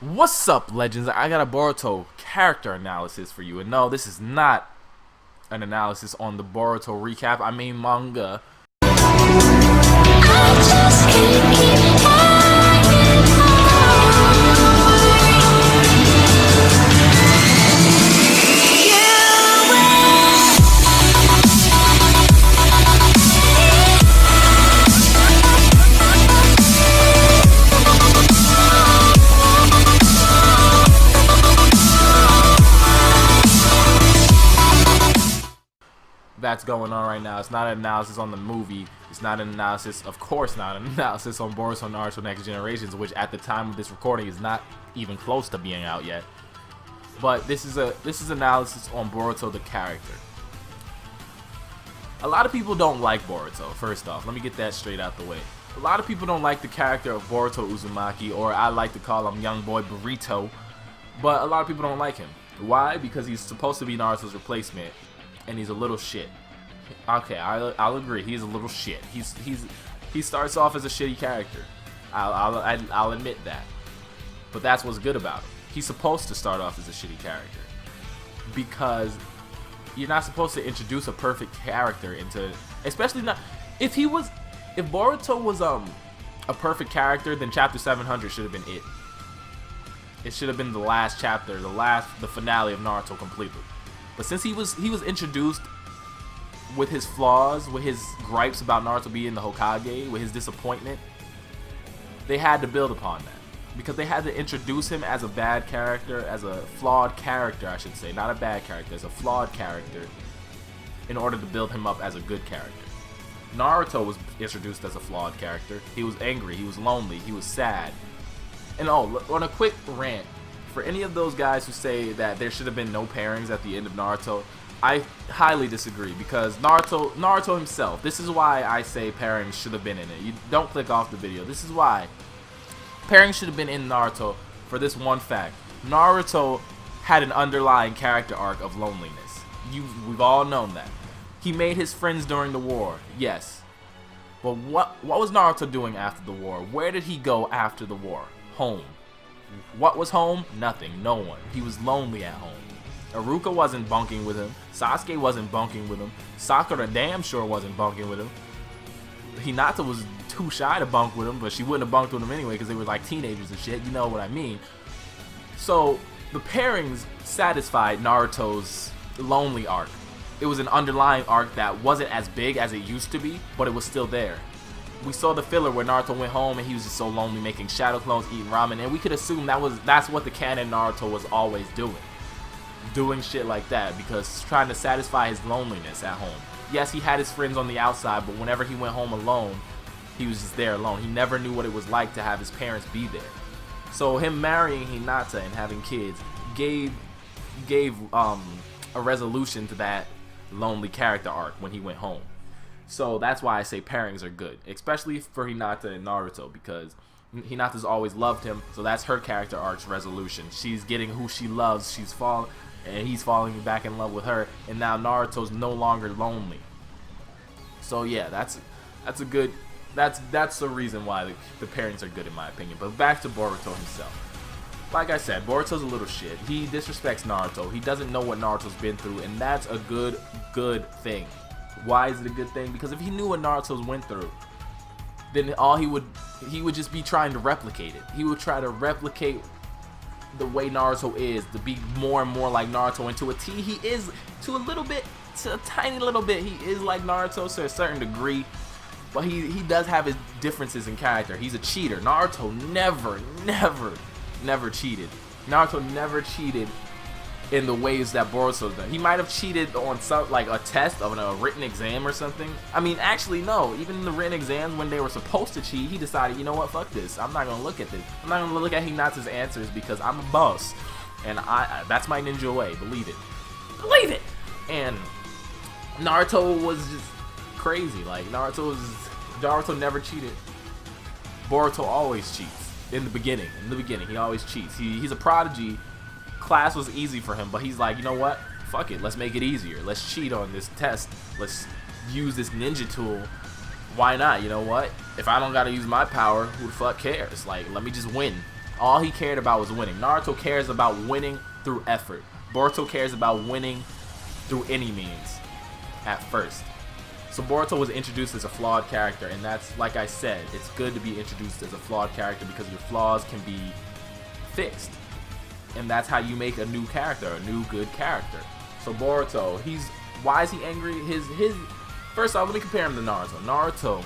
What's up, legends? I got a Boruto character analysis for you. And no, this is not an analysis on the Boruto recap. I mean manga. I just can't keep That's going on right now. It's not an analysis on the movie. It's not an analysis, of course not an analysis on Boruto Naruto Next Generations, which at the time of this recording is not even close to being out yet. But this is analysis on Boruto the character. A lot of people don't like Boruto. First off, let me get that straight out the way. A lot of people don't like the character of Boruto Uzumaki, or I like to call him Young Boy Burrito. But a lot of people don't like him. Why? Because he's supposed to be Naruto's replacement, and he's a little shit. Okay, I'll agree. He's a little shit. He starts off as a shitty character. I'll admit that. But that's what's good about him. He's supposed to start off as a shitty character, because you're not supposed to introduce a perfect character into, especially not if Boruto was a perfect character, then chapter 700 should have been it. It should have been the last chapter, the finale of Naruto completely. But since he was introduced with his flaws, with his gripes about Naruto being the Hokage, with his disappointment, they had to build upon that. Because they had to introduce him as a bad character, as a flawed character, I should say. Not a bad character, as a flawed character, in order to build him up as a good character. Naruto was introduced as a flawed character. He was angry, he was lonely, he was sad. And on a quick rant, for any of those guys who say that there should have been no pairings at the end of Naruto, I highly disagree, because Naruto himself, this is why I say pairings should have been in it. You don't click off the video. This is why pairings should have been in Naruto, for this one fact. Naruto had an underlying character arc of loneliness. We've all known that. He made his friends during the war, yes. But what was Naruto doing after the war? Where did he go after the war? Home. What was home? Nothing. No one. He was lonely at home. Iruka wasn't bunking with him. Sasuke wasn't bunking with him. Sakura damn sure wasn't bunking with him. Hinata was too shy to bunk with him, but she wouldn't have bunked with him anyway because they were like teenagers and shit. You know what I mean. So the pairings satisfied Naruto's lonely arc. It was an underlying arc that wasn't as big as it used to be, but it was still there. We saw the filler where Naruto went home and he was just so lonely, making shadow clones, eating ramen, and we could assume that's what the canon Naruto was always doing shit like that, because trying to satisfy his loneliness at home. Yes, he had his friends on the outside, but whenever he went home alone, he was just there alone. He never knew what it was like to have his parents be there. So him marrying Hinata and having kids gave a resolution to that lonely character arc when he went home. So that's why I say pairings are good, especially for Hinata and Naruto, because Hinata's always loved him, so that's her character arc's resolution. She's getting who she loves, and he's falling back in love with her, and now Naruto's no longer lonely. So yeah, that's the reason why the pairings are good in my opinion. But back to Boruto himself. Like I said, Boruto's a little shit. He disrespects Naruto. He doesn't know what Naruto's been through, and that's a good thing. Why is it a good thing? Because if he knew what Naruto's went through, then he would just be trying to replicate it. He would try to replicate the way Naruto is, to be more and more like Naruto, and to a T, he is to a tiny little bit, he is like Naruto to a certain degree, but he does have his differences in character. He's a cheater. Naruto never cheated. Naruto never cheated in the ways that Boruto's done. He might have cheated on some, like a test of a written exam or something. I mean, actually, no. Even in the written exams, when they were supposed to cheat, he decided, you know what, fuck this. I'm not gonna look at this. I'm not gonna look at Hinata's answers because I'm a boss, and that's my ninja way. Believe it. And Naruto was just crazy. Like Naruto never cheated. Boruto always cheats in the beginning. He always cheats. He's a prodigy. Class was easy for him, but he's like, you know what? Fuck it. Let's make it easier. Let's cheat on this test. Let's use this ninja tool. Why not? You know what? If I don't gotta use my power, who the fuck cares? Like, let me just win. All he cared about was winning. Naruto cares about winning through effort. Boruto cares about winning through any means at first. So Boruto was introduced as a flawed character, and that's, like I said, it's good to be introduced as a flawed character because your flaws can be fixed. And that's how you make a new character, a new good character. So Boruto, why is he angry? First off, let me compare him to Naruto. Naruto,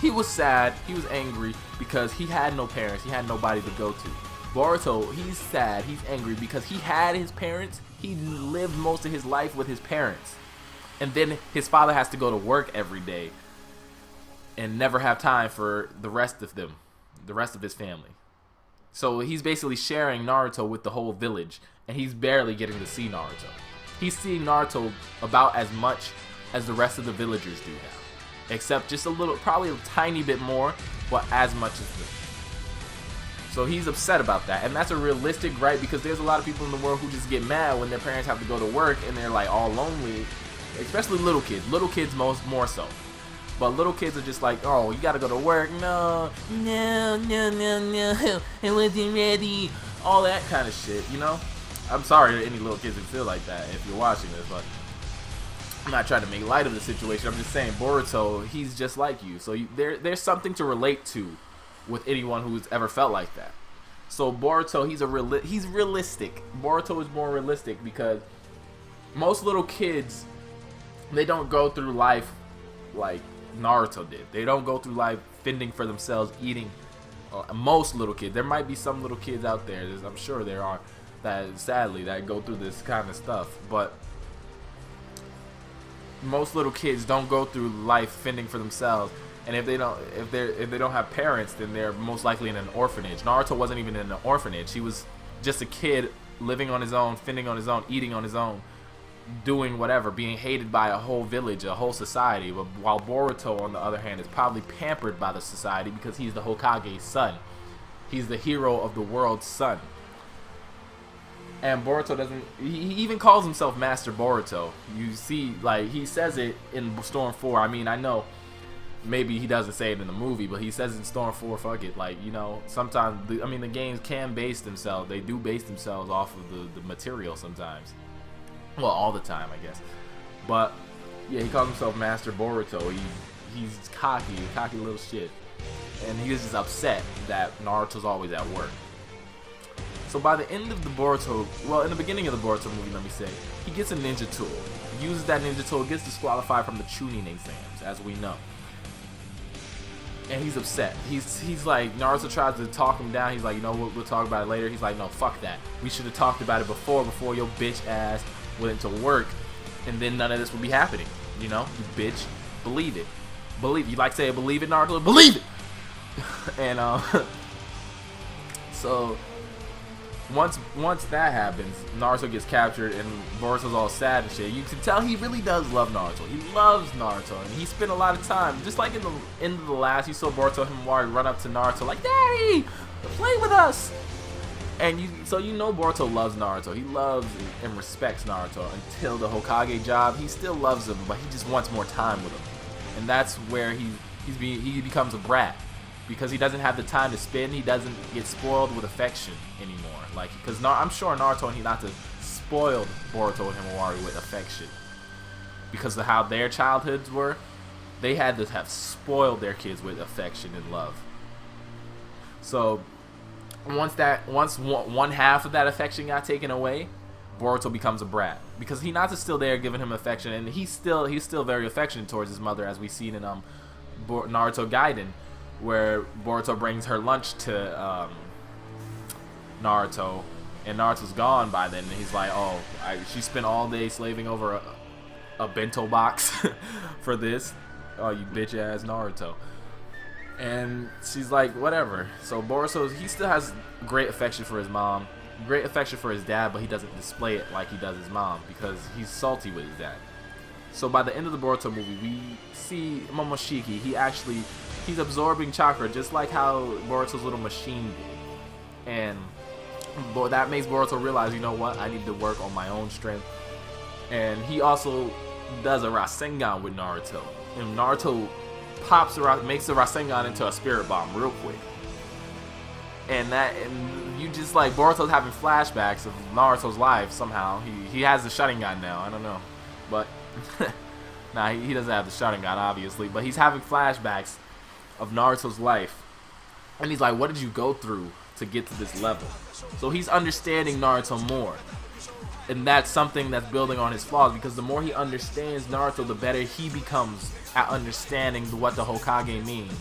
he was sad, he was angry because he had no parents, he had nobody to go to. Boruto, he's sad, he's angry because he had his parents, he lived most of his life with his parents. And then his father has to go to work every day and never have time for the rest of them, the rest of his family. So he's basically sharing Naruto with the whole village, and he's barely getting to see Naruto. He's seeing Naruto about as much as the rest of the villagers do now, except just a little, probably a tiny bit more, but as much as them. So he's upset about that, and that's a realistic gripe because there's a lot of people in the world who just get mad when their parents have to go to work and they're like all lonely, especially little kids. Little kids more so. But little kids are just like, oh, you gotta go to work. No, I wasn't ready. All that kind of shit, you know? I'm sorry to any little kids who feel like that if you're watching this, but I'm not trying to make light of the situation. I'm just saying, Boruto, he's just like you. So there's something to relate to with anyone who's ever felt like that. So Boruto, he's realistic. Boruto is more realistic because most little kids, they don't go through life like Naruto did. They don't go through life fending for themselves, eating. Most little kids. There might be some little kids out there, I'm sure there are, that sadly that go through this kind of stuff. But most little kids don't go through life fending for themselves. And if they don't have parents, then they're most likely in an orphanage. Naruto wasn't even in an orphanage. He was just a kid living on his own, fending on his own, eating on his own, doing whatever, being hated by a whole village, a whole society. But while Boruto, on the other hand, is probably pampered by the society because he's the Hokage's son. He's the hero of the world's son. And Boruto doesn't, he even calls himself Master Boruto. You see, like, he says it in Storm 4. I mean, I know maybe he doesn't say it in the movie, but he says it in Storm 4, fuck it. Like, you know, sometimes, the games can base themselves, they do base themselves off of the material sometimes. Well, all the time, I guess. But yeah, he calls himself Master Boruto. He's cocky little shit, and he was just upset that Naruto's always at work. So by the end of the Boruto, well, in the beginning of the Boruto movie, let me say, he gets a ninja tool. Uses that ninja tool, gets disqualified from the Chunin exams, as we know. And he's upset. He's like, Naruto tries to talk him down. He's like, you know, we'll talk about it later. He's like, no, fuck that. We should have talked about it before your bitch ass went into work, and then none of this would be happening. You know, you bitch. Believe it. Believe it. You like to say believe it, Naruto? Believe it! And, so, once that happens, Naruto gets captured, and Boruto's all sad and shit. You can tell he really does love Naruto. He loves Naruto, and he spent a lot of time, just like in the end of the last, you saw Boruto and Himawari run up to Naruto like, Daddy, play with us! And so you know Boruto loves Naruto. He loves and respects Naruto until the Hokage job. He still loves him, but he just wants more time with him. And that's where he becomes a brat. Because he doesn't have the time to spend, he doesn't get spoiled with affection anymore. Like, because I'm sure Naruto and Hinata spoiled Boruto and Himawari with affection. Because of how their childhoods were, they had to have spoiled their kids with affection and love. So, once one half of that affection got taken away, Boruto becomes a brat. Because Hinata's still there giving him affection, and he's still very affectionate towards his mother, as we seen in Naruto Gaiden, where Boruto brings her lunch to Naruto, and Naruto's gone by then, and he's like, oh, she spent all day slaving over a bento box for this. Oh, you bitch ass Naruto. And she's like, whatever. So Boruto, he still has great affection for his mom, great affection for his dad, but he doesn't display it like he does his mom because he's salty with his dad. So by the end of the Boruto movie, we see Momoshiki. He's absorbing chakra just like how Boruto's little machine did. And that makes Boruto realize, you know what, I need to work on my own strength. And he also does a Rasengan with Naruto. And Naruto makes the Rasengan into a spirit bomb real quick. and you just like Boruto's having flashbacks of Naruto's life somehow. He has the Sharingan now. I don't know, but nah, he doesn't have the Sharingan obviously, but he's having flashbacks of Naruto's life, and he's like, what did you go through to get to this level? So he's understanding Naruto more, and that's something that's building on his flaws, because the more he understands Naruto, the better he becomes at understanding what the Hokage means.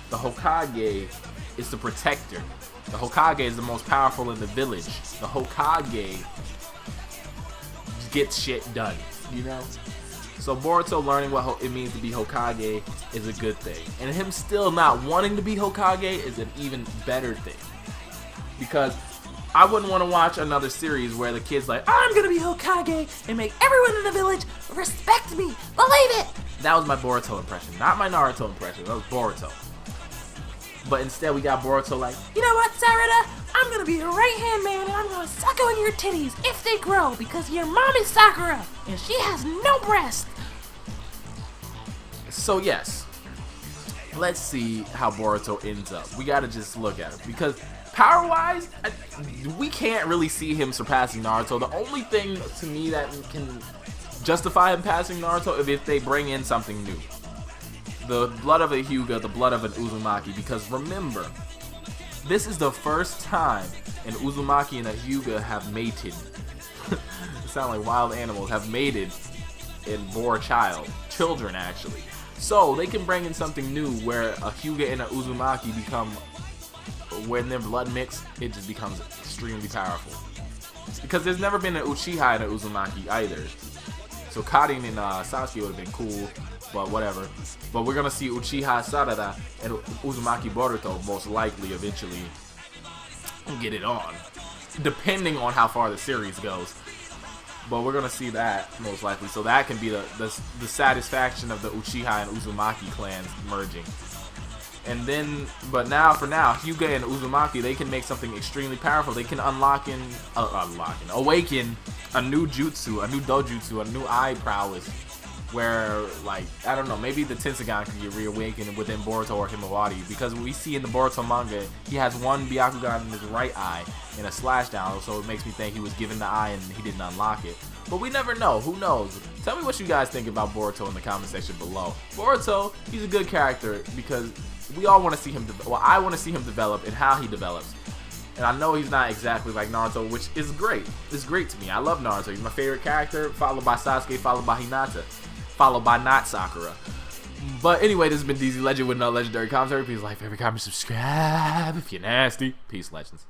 The Hokage is the protector. The Hokage is the most powerful in the village. The Hokage gets shit done, you know? So Boruto learning what it means to be Hokage is a good thing. And him still not wanting to be Hokage is an even better thing. Because I wouldn't want to watch another series where the kid's like, I'm gonna be Hokage and make everyone in the village respect me. Believe it! That was my Boruto impression, not my Naruto impression. That was Boruto. But instead we got Boruto like, you know what, Sarada? I'm gonna be your right-hand man and I'm gonna suck on your titties if they grow because your mom is Sakura and she has no breast. So yes, let's see how Boruto ends up. We gotta just look at him because power-wise, we can't really see him surpassing Naruto. The only thing to me that can justify him passing Naruto is if they bring in something new. The blood of a Hyuga, the blood of an Uzumaki, because remember, this is the first time an Uzumaki and a Hyuga have mated. It sound like wild animals have mated and bore children actually. So they can bring in something new where a Hyuga and a Uzumaki become, when their blood mix, it just becomes extremely powerful. Because there's never been an Uchiha and an Uzumaki either. So Karin and Sasuke would have been cool, but whatever. But we're gonna see Uchiha Sarada and Uzumaki Boruto most likely eventually get it on, depending on how far the series goes. But we're gonna see that most likely. So that can be the satisfaction of the Uchiha and Uzumaki clans merging. And then, but now for now, Hyuga and Uzumaki, they can make something extremely powerful. They can awaken a new jutsu, a new dojutsu, a new eye prowess. Where, like, I don't know, maybe the Tenseigan can get reawakened within Boruto or Himawari, because we see in the Boruto manga, he has one Byakugan in his right eye and a slash down, so it makes me think he was given the eye and he didn't unlock it. But we never know, who knows? Tell me what you guys think about Boruto in the comment section below. Boruto, he's a good character because we all want to see him, I want to see him develop and how he develops. And I know he's not exactly like Naruto, which is great. It's great to me. I love Naruto. He's my favorite character, followed by Sasuke, followed by Hinata, followed by not Sakura. But anyway, this has been DZ Legend with no legendary commentary. Please like, favorite, comment, subscribe if you're nasty. Peace, legends.